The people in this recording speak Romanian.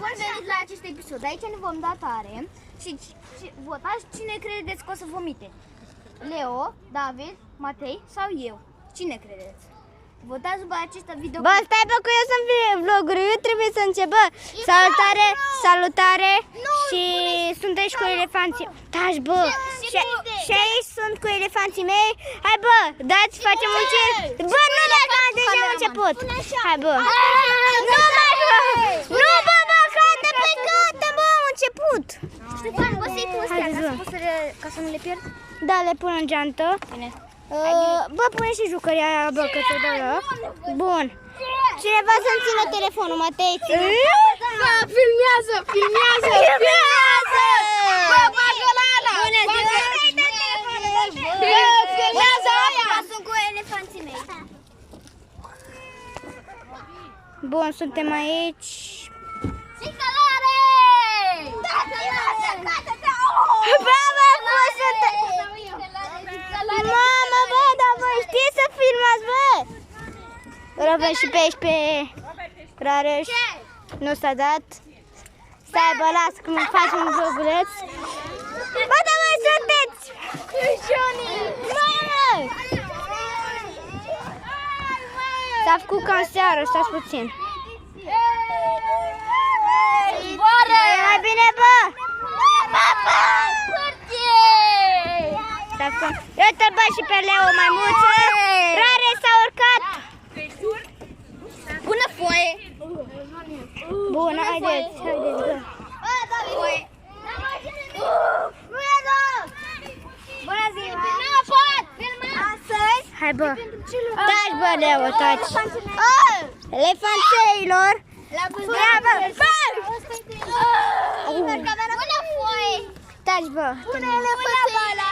Bun venit la acest episod. Aici ne vom da tare și votați cine credeți că o să vomite. Leo, David, Matei sau eu. Cine credeți? Votați după acest video. Bă, stai bă, că eu sunt vloggerul, eu trebuie să încep, bă. Salutare, salutare. Și sunt aici cu elefanții. Taci, bă. Și aici sunt cu elefanții mei. Hai, bă, dați, facem un circ. Bă, nu dacă deja am început. Hai, bă. Nu, bă, bă, cântă pe gata, bă, am început. Ștefan, bă, să-i tu astea, ca să nu le pierd. Da, le pun în geantă. Bine. Bă, pune și jucăria aia, bă, că te dă. Bun. Cineva să-mi țină telefonul, Matei, ține. Bă, filmează! Bă, bagă la ala! Bună ziua! Bă, filmează aia! Sunt cu elefanții mei. Bun, suntem aici. Cicalare! Bă, bă, cum suntem? Mamă, bă, dar voi știți să filmați, bă! Răvăm și pe aici pe Rareș. Nu s-a dat. Stai, bă, las că mă faci un vloguleț. Bă, dar voi sunteți! Mamă! S-a făcut ca în seară, stați puțin. Bă, e mai bine, bă! S-a făcut. Uite-l, bă, și pe Leo mai mulți. Rare s-a urcat. Bună foaie! Bun, haideți, bă. Foaie! Bună ziua! Astăzi? Hai, bă. Taci, bă, Leo, taci. Elefanțeilor. Bună foaie! Taci, bă. Bună elefanței!